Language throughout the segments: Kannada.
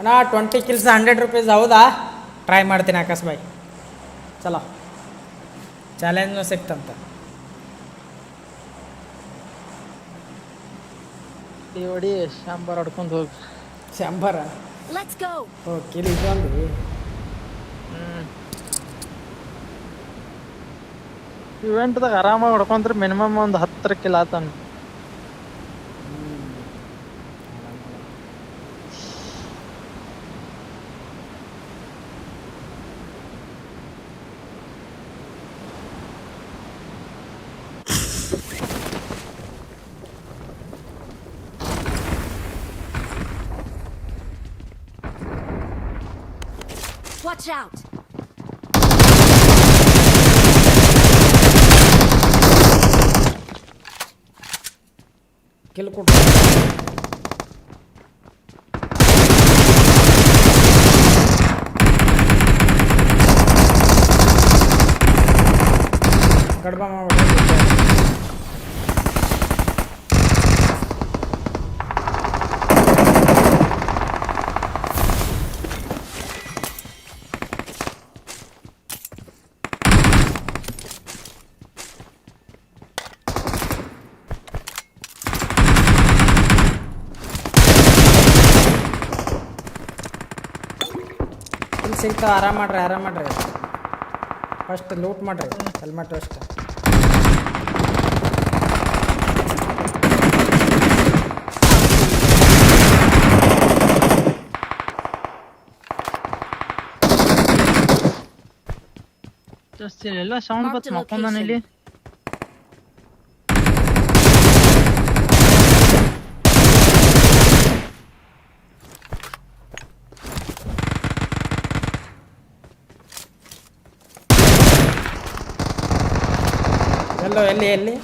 ಅಣ್ಣ 20 ಕಿಲ್ಸ್ 100 ರೂಪೀಸ್ ಹೌದಾ? ಟ್ರೈ ಮಾಡ್ತೀನಿ ಆಕಾಶ್ ಬಾಯ್. ಚಲೋ ಚಾಲೆಂಜ್ನೂ ಸಿಕ್ತಂತ. ಹೊಡಿ ಶಾಂಬಾರ್ ಹೊಡ್ಕೊಂಡು ಹೋಗಿ. ಶಂಬರ ಓ ಕಿಲ್ ಇದೊಂದು. ಇವೆಂಟ್ದಾಗ ಆರಾಮಾಗಿ ಹೊಡ್ಕೊಂಡ್ರೆ ಮಿನಿಮಮ್ ಒಂದು 10 ಕಿಲ್ ಆತಾನ. Watch out! ಕಿಲ್ ಕೊಟ್ಟು ಗಡ್ಬ ಮಾಡ್ಬಿಟ್ಟು ಸಿಗ್ತಾವ. ಆರಾಮ ಮಾಡ್ರಿ ಫಸ್ಟ್ ಲೂಟ್ ಮಾಡ್ರಿ ಹೆಲ್ಮೆಟ್ ಅಷ್ಟು. ಎಲ್ಲ ಸೌಂಡ್ ಬತ್ ಮಕ್ಕೊಂದಾನ ಇಲ್ಲಿ. ಎಲ್ಲೋ ಎಲ್ಲಿ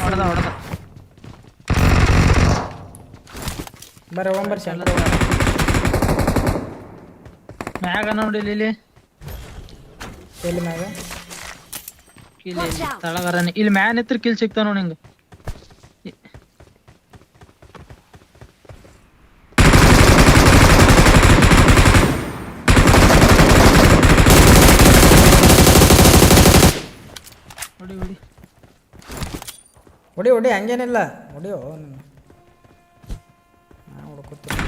ಹೊಡೆದ ಬರ್ರಿ ಹೋಗ್ಬರ್ರಿ ಸೆಂಟ್ರ್. ಮ್ಯಾಗ ನೋಡಿ ಇಲ್ಲಿ ಎಲ್ಲಿ ಮ್ಯಾಗ ಕಿಲ್ ತಳಗರನೆ ಇಲ್ಲಿ ಮ್ಯಾನ್ ಹತ್ರ ಕಿಲ್ ಸಿಗ್ತಾವ ನೋಡಿ ಹಿಂಗ. ಹೊಡಿ ಹಂಗೇನಿಲ್ಲ ಹೊಡಿಯೋ. ನಾ ಹುಡ್ಕೋತೀನಿ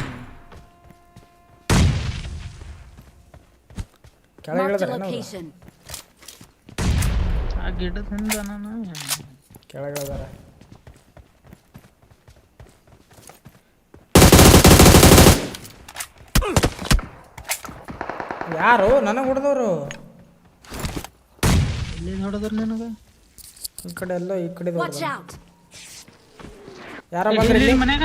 ಕೆಳಗಿಳಿದಾರ ಆ ಗಿಡದಿಂದ ನಾನು ಕೆಳಗಿಳಿದಾರ. ಯಾರು ನನಗೆ ಹೊಡೆದವರು? ಎಲ್ಲಿ ಹೊಡೆದ್ರು ನನಗೆ? ಈ ಕಡೆ ಎಲ್ಲೋ ಈ ಕಡೆ ಯಾರ ಬಂದ್ರಿ ಇಲ್ಲಿ ಮನೆಯಾಗ?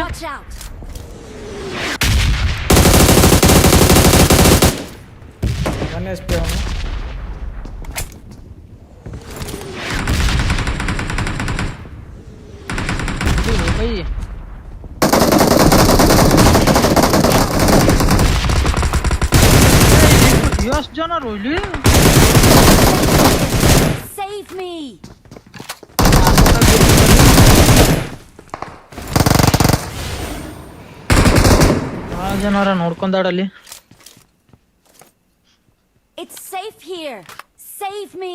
ಒನ್ SP ಅವನು. ಬೈ ಎಷ್ಟು ಜನ ಇಲ್ಲಿ? Save me! ಜನರ ನೋಡ್ಕೊಂಡಾಡಲ್ಲಿ. It's safe here. Save me!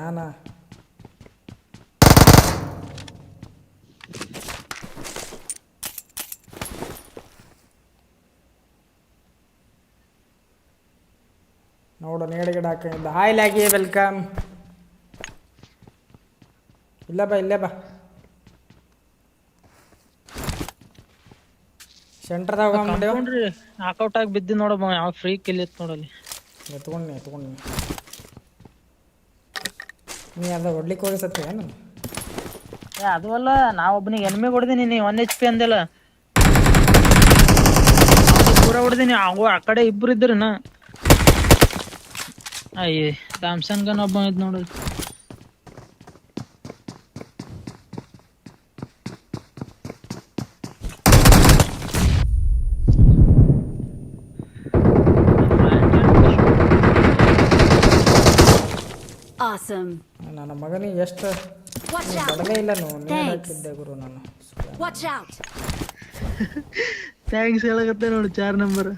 ಆನ ನೋಡು ನೇಡಿಗಿಡ ಹಾಕಿದ್ದ. ಹಾಯ್ ಲಾಗಿ ವೆಲ್ಕಮ್. ಇಲ್ಲೇ ಬಾ ಸೆಂಟರ್ದಾಗ ಹೋಗ್ರಿ. ನಾಕೌಟ್ ಆಗಿ ಬಿದ್ದಿ ನೋಡಮ್ಮ, ಯಾವ ಫ್ರೀ ಕಿಲ್ ಇತ್ತು ನೋಡಲ್ಲಿ. ಎತ್ಕೊಂಡು ನೀ ಅದ ಹೊಡ್ಲಿಕ್ಕೆ ಹೋಗಿ ಸತ್ತ ಏನು? ಅದು ಅಲ್ಲ, ನಾ ಒಬ್ಬನಿಗೆ ಎನ್ಮಿ ಹೊಡೆದೀನಿ. ನೀ 1 HP ಅಂದೆಲ್ಲ, ಪೂರ ಹೊಡೆದೀನಿ. ಆ ಕಡೆ ಇಬ್ರು ಇದ್ರನ. ಅಯ್ಯ ಥಾಮ್ಸನ್ ಗನ್ ಒಬ್ಬ ಇದ್ ನೋಡಲ್ಲಿ. Awesome. ನನ್ನ ಮಗನಿಗೆ ಎಷ್ಟು ಬಡಲೇ ಇಲ್ಲ. ನೀನು ಹಾಕಿದ್ದೆ ಗುರು ನಾನು. Watch out. ಥ್ಯಾಂಕ್ಸ್ ಹೇಳಕತ್ತೆ ನೋಡಿ 4 ನಂಬರ್.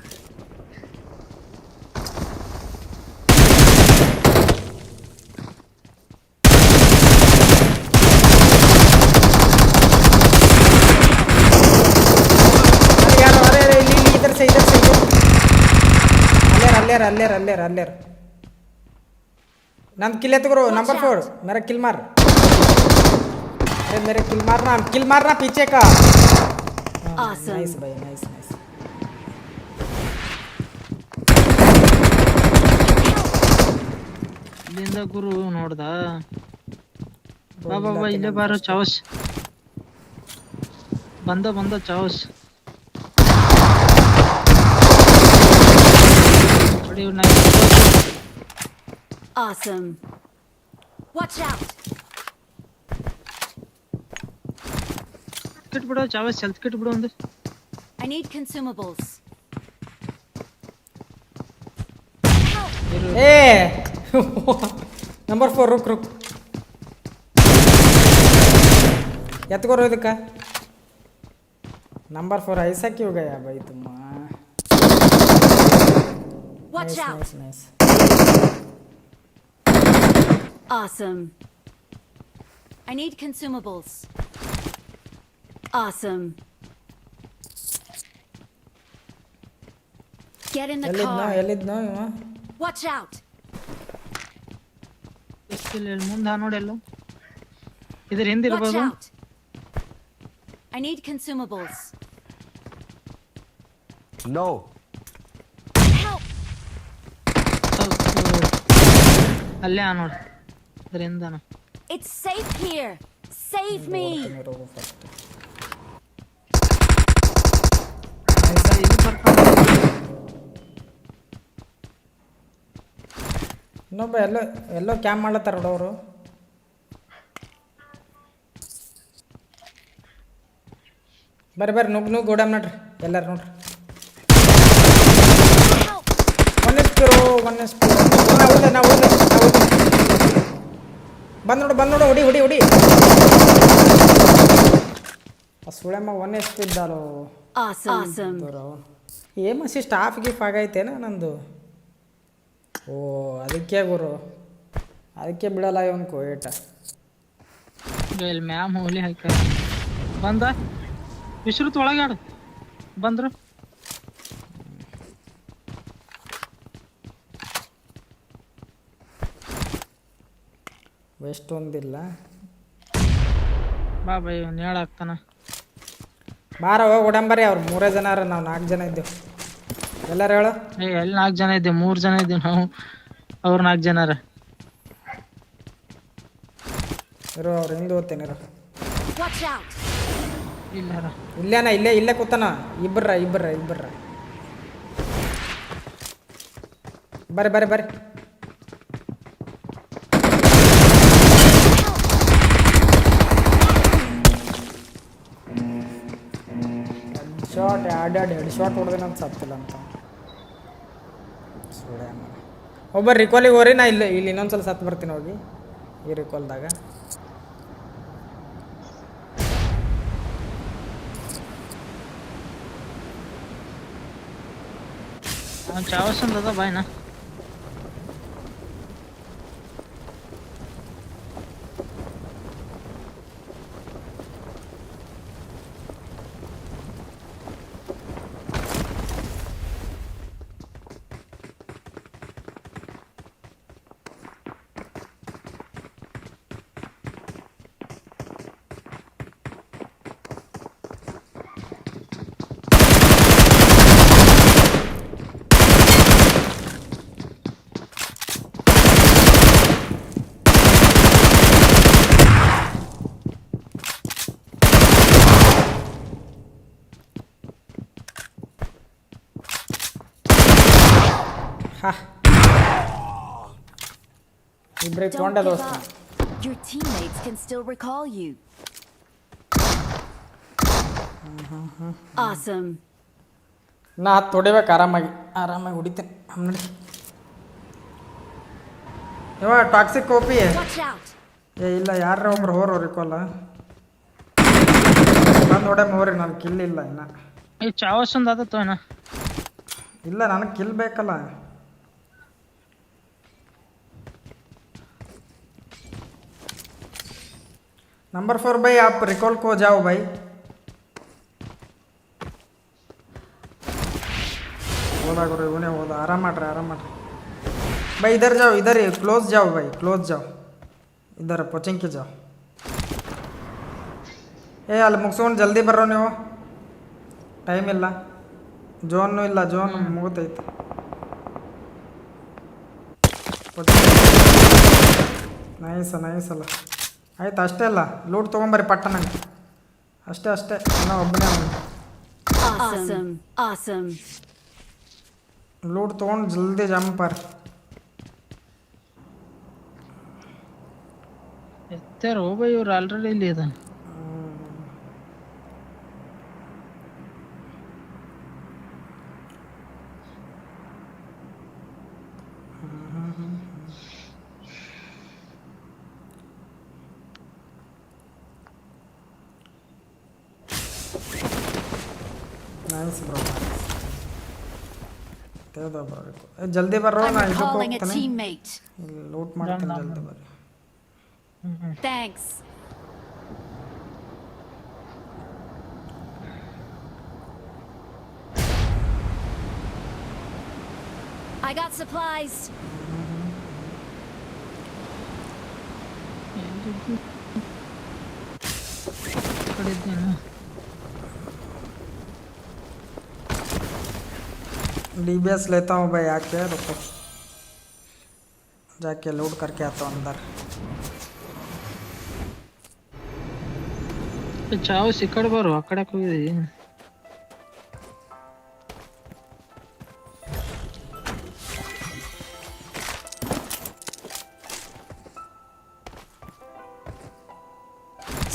यार अरे अरे इधर से अल्लेर नम किल एत्तुको नंबर 4 मेरा किल मार. अरे मेरे किल मारना पीछे का. Awesome. नाइस भाई नाइस. ಇಲ್ಲಿಂದ ಗುರು ನೋಡ್ದ ಬಾಬಾ ಇಲ್ಲೇ ಬಾರೋ ಚಾವಸ್ ಬಂದ ಚಾವಸ್ ನೋಡಿ nice. Awesome. Watch out. Kit ಬಿಡೋ ಚಾವಸ್ ಹೆಲ್ತ್ ಕಿಟ್ ಬಿಡು ಒಂದು. I need consumables. A number 4 रुक ಎತ್ಕೋರೋ ಇದಕ್ಕೆ. नंबर 4 ऐसा क्यों गया भाई तुम. Watch out. Nice. Awesome. I need consumables. Awesome. Get in the car. ಎಲ್ಲಿದ್ನೋ ಇವ. Watch out. ಇಲ್ಲಿ ಮುಂದೆ ನೋಡಿ ಎಲ್ಲ ಇದ್ರ ಹಿಂದೆ Watch ಇರಬಹುದು. out. I need consumables. No. Help. ಅಲ್ಲೇ ನೋಡಿ ಇದರಿಂದನ. It's safe here. Save me. ಇಲ್ಲಿ ಬರ್ಕೊಂಡು ಇನ್ನೊಬ್ಬ ಎಲ್ಲೋ ಕ್ಯಾಂಪ್ ಮಾಡ್ಲತ್ತಾರ ನೋಡೋರು. ಬರ್ರಿ ನುಗ್ಗು ಗೋಡಮ್ ನೋಡ್ರಿ ಎಲ್ಲಾರು ನೋಡ್ರಿ. ಒನ್ ಎಸ್ ಪಿ ನಾವು ಬಂದ್ ನೋಡು ಹೊಡಿ. ಆ ಸುಳೆಮ್ಮ 1 HP ಇದ್ದಾಳು. Awesome. ಏಮಸಿ ಸ್ಟಾಫ್ ಗಿಫ್ ಆಗೈತೇನ ನಂದು. ಓ ಅದಕ್ಕೆ ಗುರು ಅದಕ್ಕೆ ಬಿಡಲ್ಲ ಇವನ್ ಕೋಯಟ. ಇಲ್ಲಿ ಮ್ಯಾಮ್ ಹೋಲಿ ಹಾಕ ಬಂದ ವಿಶ್ರುತ್ ಒಳಗಾಡು ಬಂದ್ರು. ವೆಸ್ಟ್ ಒಂದಿಲ್ಲ. ಬಾ ಬೈ ಹೇಳಾಕ್ತಾನ. ಬಾರ ಹೋಗಿ ಒಡಂಬರಿ. ಅವ್ರು 3 ಜನ ನಾವು 4 ಜನ ಇದ್ದೇವೆ. ಎಲ್ಲಾರು ಹೇಳು. ಎಲ್ಲಿ 4 ಜನ ಇದ್ದೇವೆ 3 ಜನ ಇದ್ದೇವೆ ನಾವು. ಅವ್ರು 4 ಜನರ ಇರೋ ಅವ್ರು ಹಿಂದೆ ಹೋಗ್ತೇನೆ. Watch out. ಇಲ್ಲಾರ ಇಲ್ಲೇ ಕೂತಾನ. ಇಬ್ಬರ ಬರ್ರಿ. ಶಾರ್ಟ್ ಎರಡು ಶಾರ್ಟ್ ಹೊಡೆದ್ರೆ ನಂಗೆ ಸತ್ತಿಲ್ಲ ಅಂತ. ಒಬ್ಬರು ರಿಕಾಲಿಗೆ ಹೋಗ್ರಿ. ನಾ ಇಲ್ಲಿ ಇನ್ನೊಂದ್ಸಲ ಸತ್ತು ಬರ್ತೀನಿ ಹೋಗಿ ಈ ರಿಕಾಲ್ದಾಗ. ಚಾವಸ್ ಅದ ಬಾಯ್ನ. Don't give up. Your teammates can still recall you. Awesome. ನಾ ಹೊಡಿಬೇಕು ಆರಾಮಾಗಿ ಹೊಡಿತೇನೆ. ನೋಡಿ ಇವ ಟಾಕ್ಸಿಕ್ ಕೋಪಿ. Watch out. ಇಲ್ಲ ಯಾರ ಒಬ್ರು ರಿಕೋಲ್ಲ ಬಂದು ಹೊಡೆ ಹೋರಿ. ನಾನು ಕಿಲ್ ಇಲ್ಲ ಇನ್ನ. ಈ ಚಾವಸ್ ಒಂದು ಆದತ್ತು ಏನ ಇಲ್ಲ ನನಗೆ ಕಿಲ್ ಬೇಕಲ್ಲ. नंबर 4 भाई आप रिकॉल को जाओ भाई. ಹೋದ ಗುರು ಇವನೇ ಹೋದ. ಆರಾಮ್ ಮಾಡ್ರಿ भाई. इधर जाओ, इधर ही क्लोज जाओ भाई, क्लोज जाओ. इधर पोचिंग के जाओ. ಏ ಅಲ್ಲಿ ಮುಗಿಸ್ಕೊಂಡು ಜಲ್ದಿ ಬರ್ರೋ ನೀವು, ಟೈಮ್ ಇಲ್ಲ. ಜೋನು ಇಲ್ಲ, ಜೋನ್ ಮುಗಿತೈತೆ. ನೈಸ್ ಅಲ್ಲ. ಆಯ್ತು ಅಷ್ಟೇ ಅಲ್ಲ, ಲೂಟ್ ತೊಗೊಂಬರ್ರಿ ಪಟ್ಟಣಂಗೆ. ಅಷ್ಟೇ ಇನ್ನೂ ಒಬ್ಬನೇ ಅವನು. ಲೂಟ್ ತೊಗೊಂಡು ಜಲ್ದಿ ಜಂಪರ್. ಎತ್ತಾರ ಹೋಗ ಇವ್ರು ಆಲ್ರೆಡಿ ಇಲ್ಲಿ ಅದ. ನೈಸ್ ಬ್ರೋ, ಜಲ್ದಿ ಬರ್ರೋ. ನಾ ಇದಕ್ಕೆ ಹೋಗ್ತಾನೆ, ಲೂಟ್ ಮಾಡ್ತೀನಿ. ಜಲ್ದಿ ಬರ್ರಿ. Thanks. I got supplies. DBS लेता हूँ भाई, आके रुको, जाके लोड करके आता हूँ अंदर. ಚಾವಸ್ ಈ ಕಡೆ ಬರು, ಆ ಕಡೆ ಹೋಗಿದ್ದೀವಿ.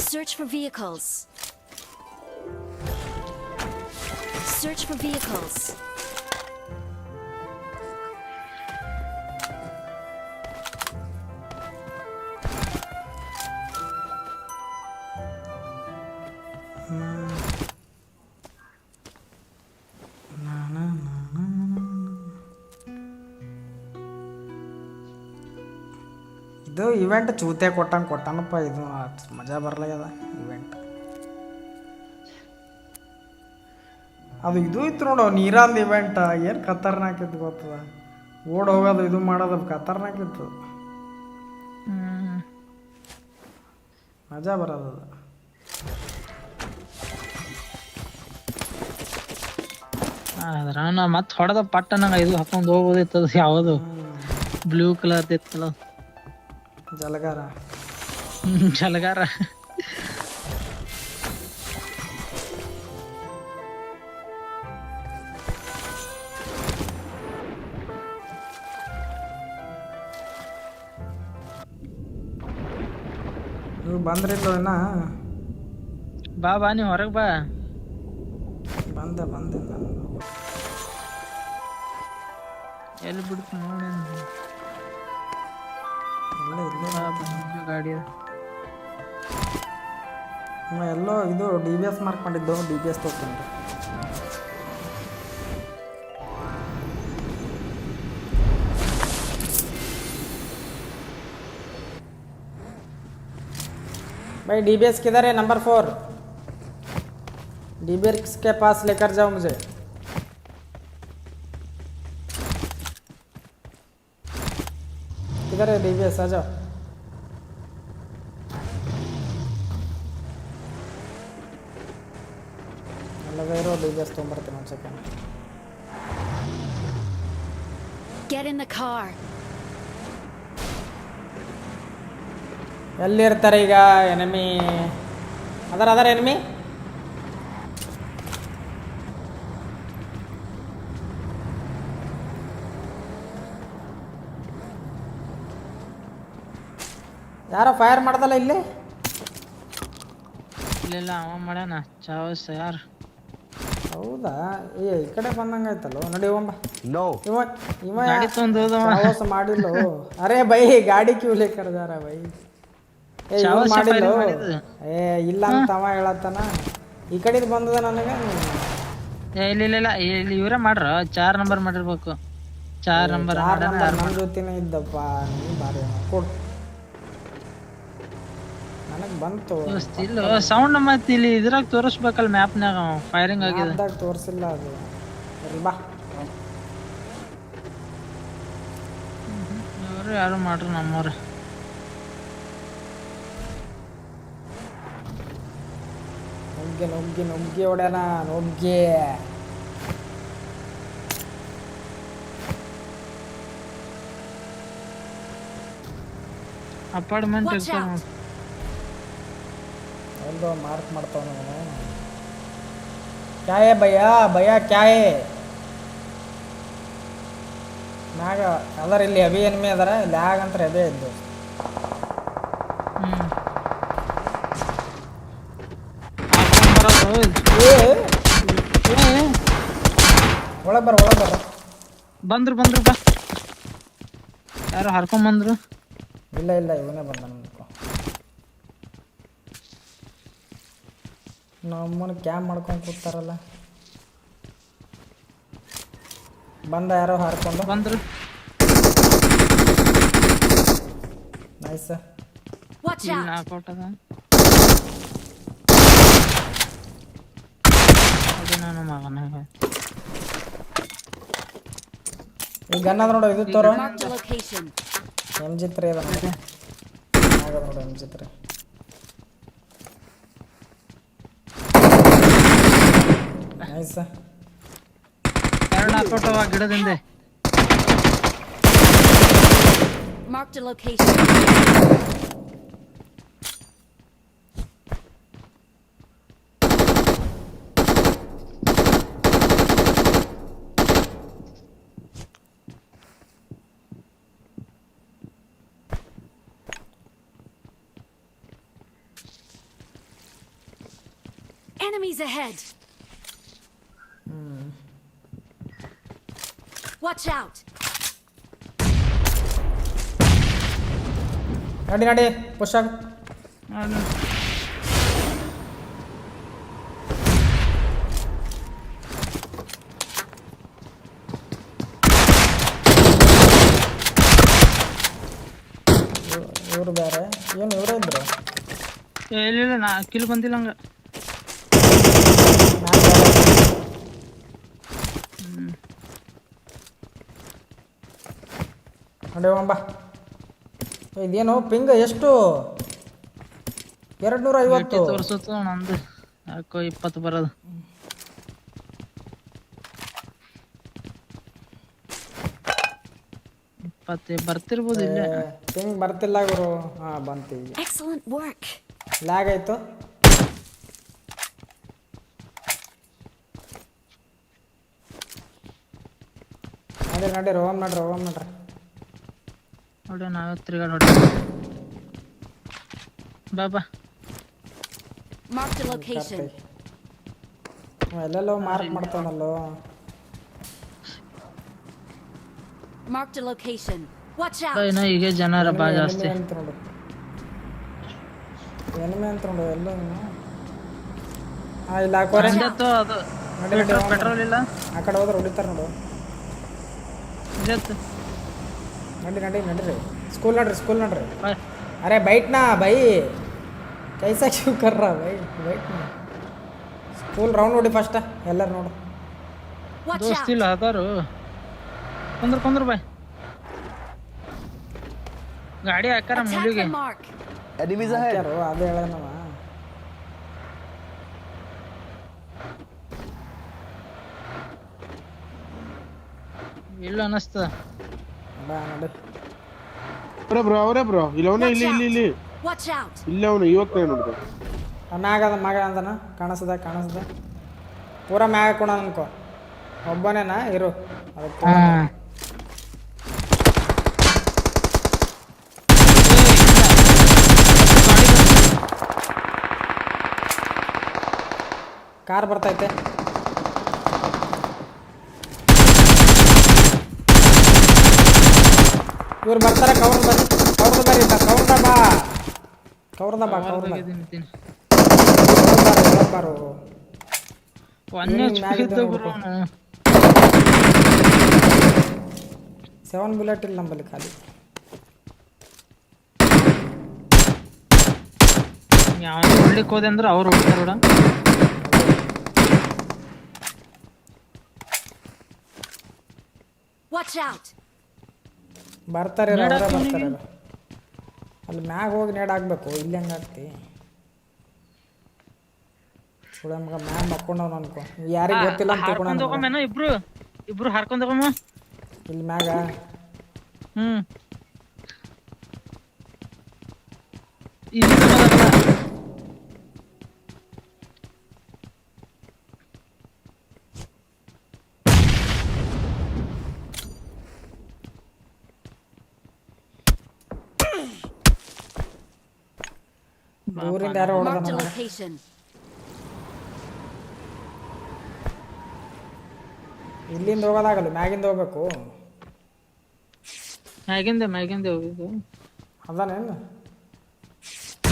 Search for vehicles. Search for vehicles. ಇದು ಇವೆಂಟ್ ಚೂತೆ ಕೊಟ್ಟನಪ್ಪ. ಇದು ಮಜಾ ಬರಲಾಗ್ಯದ ಇವೆಂಟ್. ಅದು ಇದು ಇತ್ತು ನೋಡು, ನೀರಾಂದ ಇವೆಂಟ್. ಏನು ಖತರ್ನಾಕ್ ಇತ್ತು ಗೊತ್ತದ. ಓಡ್ ಹೋಗೋದು ಇದು ಮಾಡೋದು ಖತರ್ನಾಕ್ ಇತ್ತು. ಮಜಾ ಬರೋದು. ಅದ್ರ ನಾ ಮತ್ತೆ ಹೊಡೆದ ಪಟ್ಟ ನಂಗೆ ಇದು ಹಾಕೊಂಡು ಹೋಗ್ಬೋದಿತ್ತದು. ಯಾವುದು ಬ್ಲೂ ಕಲರ್ ಇತ್ತಲ್ಲ, ಜಲಗಾರ. ಜಲಗಾರ. ನೀವು ಬಂದ್ರಿಲ್ಲ ಇನ್ನ? ಬಾ ನೀ ಹೊರಗೆ ಬಾ. ಬಂದೆ ನಾನು. ಎಲ್ಲಿ ಬಿಡ್ತು ನೋಡಿ. ಗಾಡಿ ಎಲ್ಲೋ ಇದು DBS ಮಾರ್ಕ್ ಮಾಡಿದ್ದು, DBS ತೋರ್ತೀನಿ. भाई DBS किधर है? नंबर 4 DBS के पास लेकर जाओ मुझे. किधर है DBS? आ जाओ. अलग DBS ತೊಂಬರ್ತೀನಿ ಒಂದು second. Get in the car. ಎಲ್ಲಿರ್ತಾರೆ ಈಗ ಎನಿಮಿ? ಅದರ ಎನಿಮಿ. ಯಾರೋ ಫೈರ್ ಮಾಡ್ದಲ್ಲ ಇಲ್ಲಿ. ಇಲ್ಲ ಅವ ಮಾಡ್ಯಾನ ಚಾವಸ್. ಯಾರು? ಹೌದಾ? ಈ ಕಡೆ ಬಂದಂಗೆ ಆಯ್ತಲ್ಲ. ನಡಿ ಹೋಗಂಬ. ಇವ ಗಾಡಿ ತೊಂದು ಚಾವಸ್ ಮಾಡಿಲ್ಲ. ಅರೆ ಬೈ ಗಾಡಿ ಕ್ಯೂ ಲೇಕರ್ ಜಾರ ಬೈ. ಮಾಡಿಲ್ಲ. ಇಲ್ಲ ಅಂತ ಅವ ಹೇಳತ್ತಾನ. ಈ ಕಡೆದು ಬಂದದ ನನಗೆ. ಇಲ್ಲ ಇಲ್ಲ ಇಲ್ಲ ಇಲ್ಲಿ ಇವರೇ ಮಾಡ್ರ 4 ನಂಬರ್ ಮಾಡಿರ್ಬೇಕು 4 ನಂಬರ್ ಯಾರು ನಮ್ಮ ಜೊತೆನೇ ಇದ್ದಪ್ಪ ನೀ ಬಾರಿ ಕೊಡು ನನಗೆ ಬಂತು ಸ್ಟಿಲ್ ಸೌಂಡ್ ಮತ್ತೆ ಇಲ್ಲಿ ಇದ್ರಾಗ ತೋರಿಸ್ಬೇಕಲ್ಲ ಮ್ಯಾಪ್ನಾಗ ಫೈರಿಂಗ್ ಆಗಿದೆ ಅದಾಗ ತೋರಿಸಿಲ್ಲ ಅದು ಇರ್ಲಿ ಬಾ ಇವರು ಯಾರು ಮಾಡ್ರಿ ನಮ್ಮವ್ರು ನುಗ್ಗಿ ಹೊಡ್ಯಾನ ನುಗ್ಗಿ ಅಪಾರ್ಟ್ಮೆಂಟ್ Watch ಇರ್ತಾವ out. ಒಂದು ಮಾರ್ಕ್ ಮಾಡ್ತಾವ ನಾವು ಕ್ಯಾಯೇ ಭಯ ಕ್ಯಾಯೇ ಮ್ಯಾಗ ಅದರ ಇಲ್ಲಿ ಅಭಿ ಎನ್ಮಿ ಅದಾರ ಲ್ಯಾಗ್ ಅಂತ ಅಭಿ ಇದ್ದು ಏ ಒಳಗೆ ಬರ ಬಂದ್ರು ಬಾ ಯಾರು ಹರ್ಕೊಂಡ್ ಬಂದ್ರು ಇಲ್ಲ ಇವನೇ ಬಂದ ನಮ್ಗೆ ನಮ್ಮನ್ನ ಕ್ಯಾಮ್ ಮಾಡ್ಕೊಂಡು ಕೂತಾರಲ್ಲ ಬಂದ ಯಾರೋ ಹಾರ್ಕೊಂಡು ಬಂದ್ರು ನೈಸ್ Watch out. ನಾಕೌಟ್ ಅದ ಅದು ನನ್ನ ಮಗನಾಗ ಈಗ ಗನ್ ಅದ ನೋಡು ಇದು ತೋರು Marked a location. ಎಮ್ ಚಿತ್ರ ಅದ ನೋಡು ಎಮ್ ಚಿತ್ರ ನೈಸ್ ಎರಡು ನಾಕೌಟ್ ಅವ ಗಿಡದಿಂದೆ Marked a location. Enemies ahead. Watch out. ನಡಿ ಪುಷ್ ಆಗ ಇವ್ರು ಬೇರೆ ಏನು ಇವರೇ ಇದ್ರು ಇಲ್ಲ ನಾ ಕಿಲ್ ಬಂದಿಲ್ಲ ಹಂಗ ನಡೆಯಮ್ಮ ಇದೇನು ಪಿಂಗ್ ಎಷ್ಟು 250 ತೋರ್ಸುತ್ತ ನಂದು ಯಾಕೋ 20 ಬರೋದು ಬರ್ತಿರ್ಬೋದು ಇಲ್ಲ ಪಿಂಗ್ ಬರ್ತಿಲ್ಲ ಗುರು ಹಾಂ ಬಂತು ಈಗ Excellent work. ಲ್ಯಾಗ್ ಆಯಿತು ನಡಿ ರೋಮ್ ನಡ್ರಿ ನೋಡಿ ನಾವೇ ತಿರ್ಗಾಡ್ ನೋಡಿ ಬಾ Marked a location. ಎಲ್ಲೆಲ್ಲೋ mark ಮಾಡ್ತಾನಲ್ಲೋ Marked a location. Watch out. ಇನ್ನು ಈಗ ಜನರ ಬಾ ಜಾಸ್ತಿ ಅಂತ ನೋಡು ಎನಿಮೆ ಅಂತ ನೋಡು ಎಲ್ಲ ಹಾಂ ಇಲ್ಲ ಹಾಕೋರೆ ಹಿಂದತ್ತು ಅದು ಪೆಟ್ರೋಲ್ ಇಲ್ಲ ಆ ಕಡೆ ಹೋದ್ರೆ ಹೊಡಿತಾರೆ ನೋಡು ಹಿಂದತ್ತು ನಡೀರಿ ಸ್ಕೂಲ್ ನಡ್ರಿ ಬಾಯ್ अरे बैठना भाई कैसा क्यों कर रहा भाई बैठना स्कूल राउंड ನೋಡಿ ಫಸ್ಟ್ ಎಲ್ಲರೂ ನೋಡು Watch ದೋಸ್ತ out. ಇಲ್ಲ ಅದಾರು ಕೊಂದ್ರ ಬಾಯ್ ಗಾಡಿ ಹಾಕಾರ Attack ಮೂಲಿಗೆ the mark. Enemies ahead. ಯಾರು ಅದು ಹೇಳನವ ಇಲ್ಲ ಅನ್ನಿಸ್ತದ ಬಾ ನಡಿ ಅವರೇ ಬ್ರೋ ಇಲ್ಲಿ Watch out. ಇಲ್ಲ ಅವನು ಇವಾಗ ನೋಡ್ದ ಮ್ಯಾಗ ಮಗ ಅಂದನ ಕಾಣಿಸ್ದ ಪೂರಾ ಮ್ಯಾಗ ಹಾಕೋಣ ಅನ್ಕೋ ಒಬ್ಬನೇನಾ ಇರು ಅದಕ್ಕೆ ಕಾರ್ ಬರ್ತೈತೆ ಇವ್ರು ಬರ್ತಾರೆ ಕೌರ್ದ ಬಾ ತೆಗಿತೀನಿ. ಬಾರು ಒಂದೇ ಇವ್ನಿಗೆ HP ಮ್ಯಾಗಿದ್ದ ಇದ್ದ ಗುರು ನೋಡ್ಕೊ. ಅವ್ನು. 7 ಬುಲೆಟ್ ಇಲ್ಲ ನಂಬಲ್ಲಿ ಖಾಲಿ. ಯಾವ ಹೊಡ್ಲಿಕ್ಕೆ ಹೋದೆ ಅಂದ್ರೆ ಅವ್ರು ಹೊಡ್ತಾರ ನೋಡ. Watch out! ಬರ್ತಾರೆ ನೇಡ್ ಅವರೇ ಹಾಕು ಬರ್ತಾರೆ ಅವ್ನಿಗೆ. ಅಲ್ಲಿ ಮ್ಯಾಗ ಹೋಗಿ ನೇಡ್ ಹಾಕ್ಬೇಕು. ಇಲ್ಲಿ ಹೆಂಗೆ ಹಾಕ್ತಿ ಸುಳ ಮಗ ಮ್ಯಾಗ ಮಕ್ಕೊಂಡವ್ನು ಅನ್ಕೊ. ಯಾರಿಗೆ ಗೊತ್ತಿಲ್ಲ ಅಂತ ತಿಳ್ಕೊಂಡ ಹಾರ್ಕೊಂಡ್ ಹೋಗಮೇನ ಇಬ್ರು ಹಾರ್ಕೊಂಡ್ ಹೋಗಮ್ಮ. ಇಲ್ಲಿ ಮ್ಯಾಗ ಇಲ್ಲಿ ಬರೋದಲ್ಲ. ಊರಿಂದ ಯಾರೋ ಹೊಡೆದ Marked a ನನಗೆ. location. ಇಲ್ಲಿಂದ ಹೋಗೋದಾಗಲ್ಲ, ಮ್ಯಾಗಿಂದ ಹೋಗ್ಬೇಕು. ಮ್ಯಾಗಿಂದ ಹೋಗಿದ್ದು ಅದಾನೇನು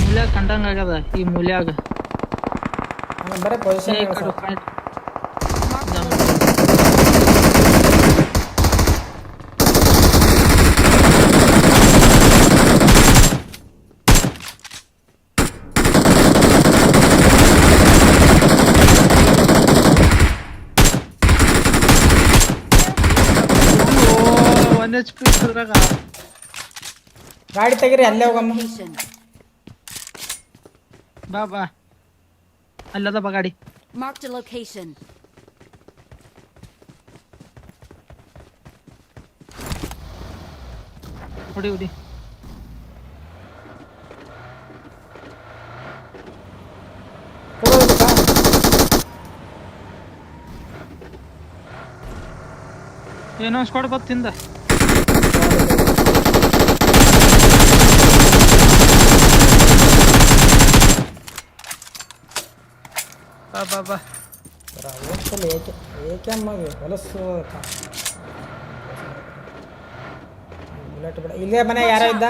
ಮೂಲ್ಯಾಗ ಕಂಡಂಗ ಆಗ್ಯದ. ಈ ಮೂಲ್ಯಾಗ ನನಗೆ ಬರೀ ಪೊಸಿಷನ್ ಈ ಕಡೆ fight. ಓ, 1 HP ಇದ್ರಾಗ. ಗಾಡಿ ತೆಗೀರಿ, ಅಲ್ಲೇ ಹೋಗಮ್ಮ. Location. ಬಾ ಅಲ್ಲದ ಬಾ ಗಾಡಿ. Marked a location. ಹೊಡಿ ಕೊಡೋದಕ್ಕ ಏನೋ ಸ್ಕ್ವಾಡ್ ಬತ್ತಿಂದ. ಬಾ ಹೋಗ್ತಲ್ಲ ಏಕೆ ಅಮ್ಮಗೆ ಹೊಲಸು ಬುಲೆಟ್ ಬಿಡ. ಇಲ್ಲೇ ಮನೆ ಯಾರೋ ಇದ್ದ.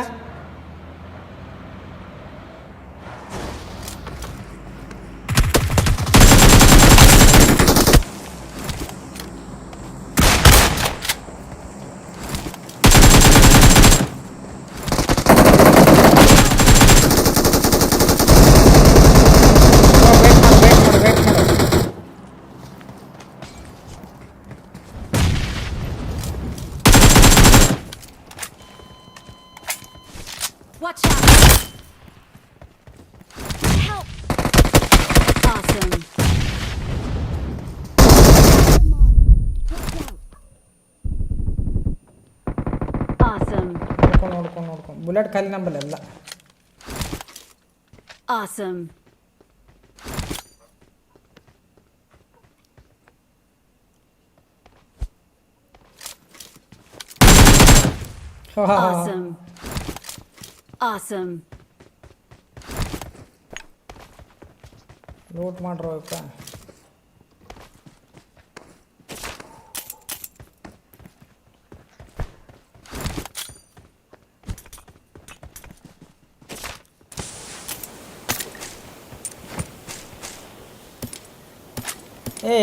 ವೇಟ್ ಮಾಡು. Watch out! Help! Awesome. Awesome. ನೋಡ್ಕೊಂಡು ಬುಲೆಟ್ ಖಾಲಿ ನಂಬಲ್ಲ. Awesome. Awesome. Awesome. ಲೂಟ್ ಮಾಡ್ರೋ ಅಕ್ಕ.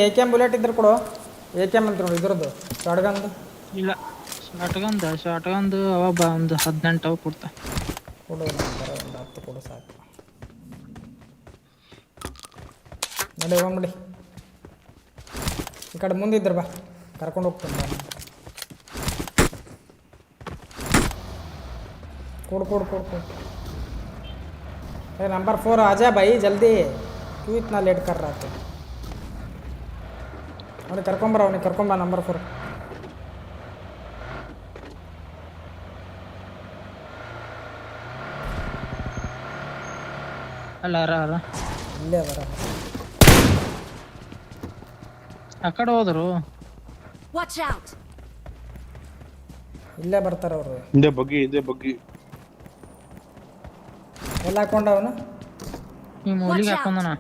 AKM ಬುಲೆಟ್ ಇದ್ರೆ ಕೊಡು. AKM ಅಂತ ನೋಡಿ ಇದ್ರದ್ದು ಶಾಟ್ಗನ್ದು. ಇಲ್ಲ ಶಾಟ್ಗಂದು ಅವ ಒಂದು 18 ಅವ ಕೊಡ್ತಾ. ಕೊಡು ಒಂದು 10 ಕೊಡು ಸಾಕು. ನಡಿ ಹೋಗ್ಬಿಡಿ. ಈ ಕಡೆ ಮುಂದಿದ್ರು ಬಾ, ಕರ್ಕೊಂಡು ಹೋಗ್ತೀನಿ ಬಾ. ಕೊಡು. नंबर 4 आजा भाई जल्दी, क्यों इतना लेट कर रहा तू? ಅವನಿಗೆ ಕರ್ಕೊಂಬ ನಂಬರ್ 4. ಅಲ್ಲ ಇಲ್ಲೇ ಬರ. ಆ ಕಡೆ ಹೋದ್ರು. Watch out! ಇಲ್ಲೇ ಬರ್ತಾರೆ ಅವರು. ಹಿಂದೆ ಬಗ್ಗಿ ಎಲ್ಲ ಹಾಕೊಂಡ ಅವನು. ಈ ಮೂಲಿಗೆ ಹಾಕೊಂಡನ.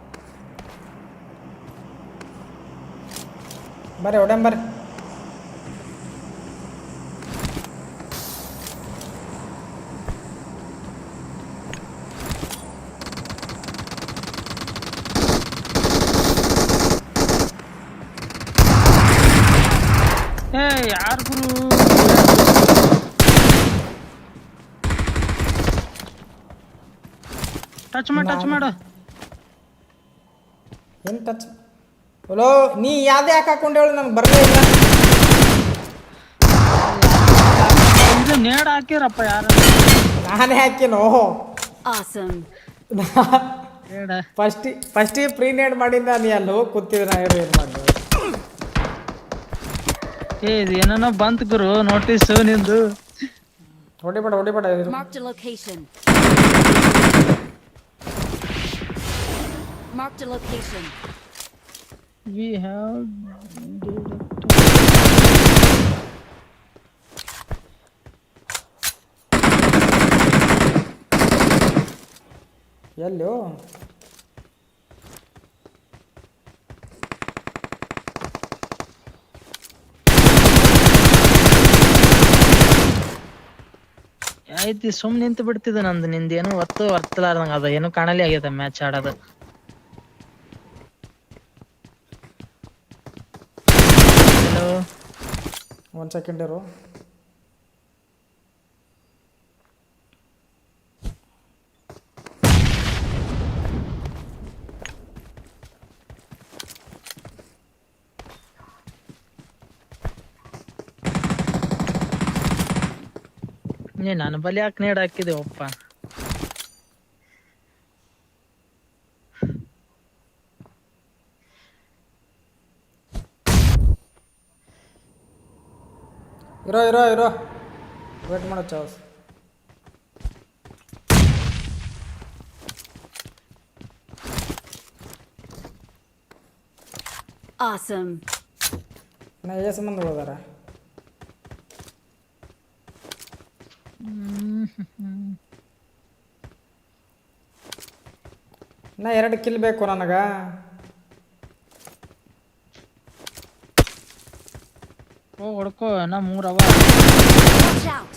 ಬರ್ರಿ ಹೊಡೆಂಬರ್ರಿ. ಟಚ್ ಮಾಡು ಏನು ಟಚ್ ಹಲೋ ನೀ ಯಾವ್ದು ಯಾಕೆ ಹಾಕೊಂಡು ಹೇಳು ನನಗೆ ಬರಲೇ ಇಲ್ಲ. ಇದು ನೇಡ್ ಹಾಕಿರಪ್ಪ ಯಾರು ನಾನೇ ಹಾಕಿನೋ Awesome. ನೇಡ ಫಸ್ಟಿಗೆ ಪ್ರೀ ನೇಡ್ ಮಾಡಿಂದ ನೀ ಅಲ್ಲಿ ಹೋಗಿ ಕೂತಿದ್ರೆ ನಾ ಏನು ಮಾಡಿದೆ. ಇದು ಏನೋ ಬಂತ್ ಗುರು ನೋಟಿಸ್ ನಿಂದು. ಹೊಡಿಬೇಡ Marked a location. Marked a location. We have ಎಲ್ಲೋ ಆಯ್ತು ಸುಮ್ ನಿಂತು ಬಿಡ್ತಿದ್ದ ನಂದು ನಿಂದೇನು ಒತ್ತಲಾರ್ದಂಗ ಅದ ಏನು ಕಾಣಲಿ ಆಗ್ಯದ ಮ್ಯಾಚ್ ಆಡೋದು. ಹಲೋ 1 ಸೆಕೆಂಡ್ ಇರು. ನನ್ನ ಬಲಿ ಯಾಕೆ ನೇಡ್ ಹಾಕಿದೆ ಒಪ್ಪ. ಇರೋ ವೇಟ್ ಮಾಡೋ ಚಾನ್ಸ್. Awesome. ನಾ ಎಷ್ಟು ಮಂದಿ ಹೋದಾರ? ನಾ 2 ಕಿಲ್ ಬೇಕು ನನಗೆ. ಹೊಡ್ಕೋ ನಾ 3 ಅವ. Watch out.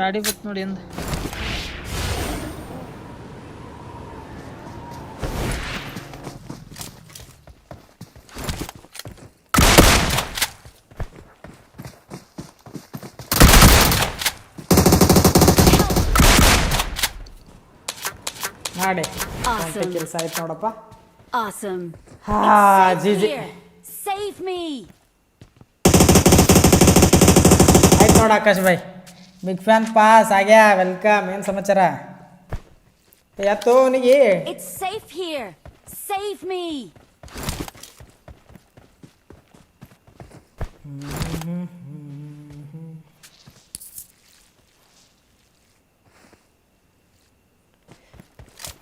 ಗಾಡಿ ಬತ್ ನೋಡಿ ಎಂದ. ಮಾಡಿ Awesome. ಕೆಲಸ ಆಯ್ತು ನೋಡಪ್ಪ. Awesome. GG Here. Save me. ಆಯ್ತು ನೋಡು ಆಕಾಶ್ ಭಾಯ್, ಬಿಗ್ ಫ್ಯಾನ್ ಪಾಸ್ ಆಗ್ಯಾ. ವೆಲ್ಕಮ್. ಏನು ಸಮಾಚಾರ? ಎತ್ತು ಅವನಿಗೆ. It's safe here. Save me.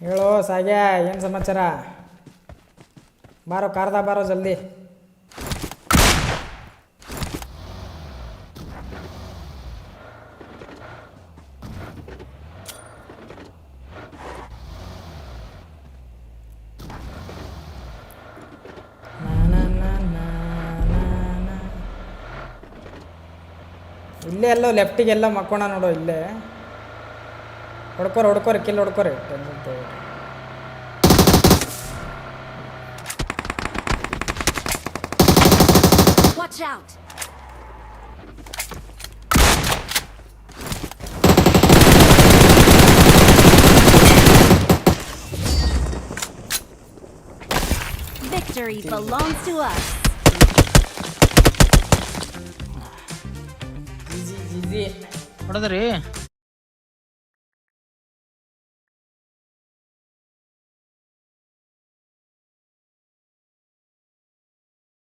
ಹೇಳೋ ಸಾಗ್ಯ, ಏನು ಸಮಾಚಾರ? ಬಾರೋ ಕಾರ್ದ ಬಾರೋ ಜಲ್ದಿ. ಇಲ್ಲೇ ಎಲ್ಲೋ ಲೆಫ್ಟಿಗೆ ಎಲ್ಲ ಮಕ್ಕೋಣ ನೋಡು. ಇಲ್ಲೇ ಹೊಡ್ಕೋರಿ ಕಿಲ್ ಹೊಡ್ಕೋರಿ. ಟೆನ್ಷನ್ ತಗೋರಿ. Watch out. Victory belongs to us. GG ಹೊಡೆದ್ರಿ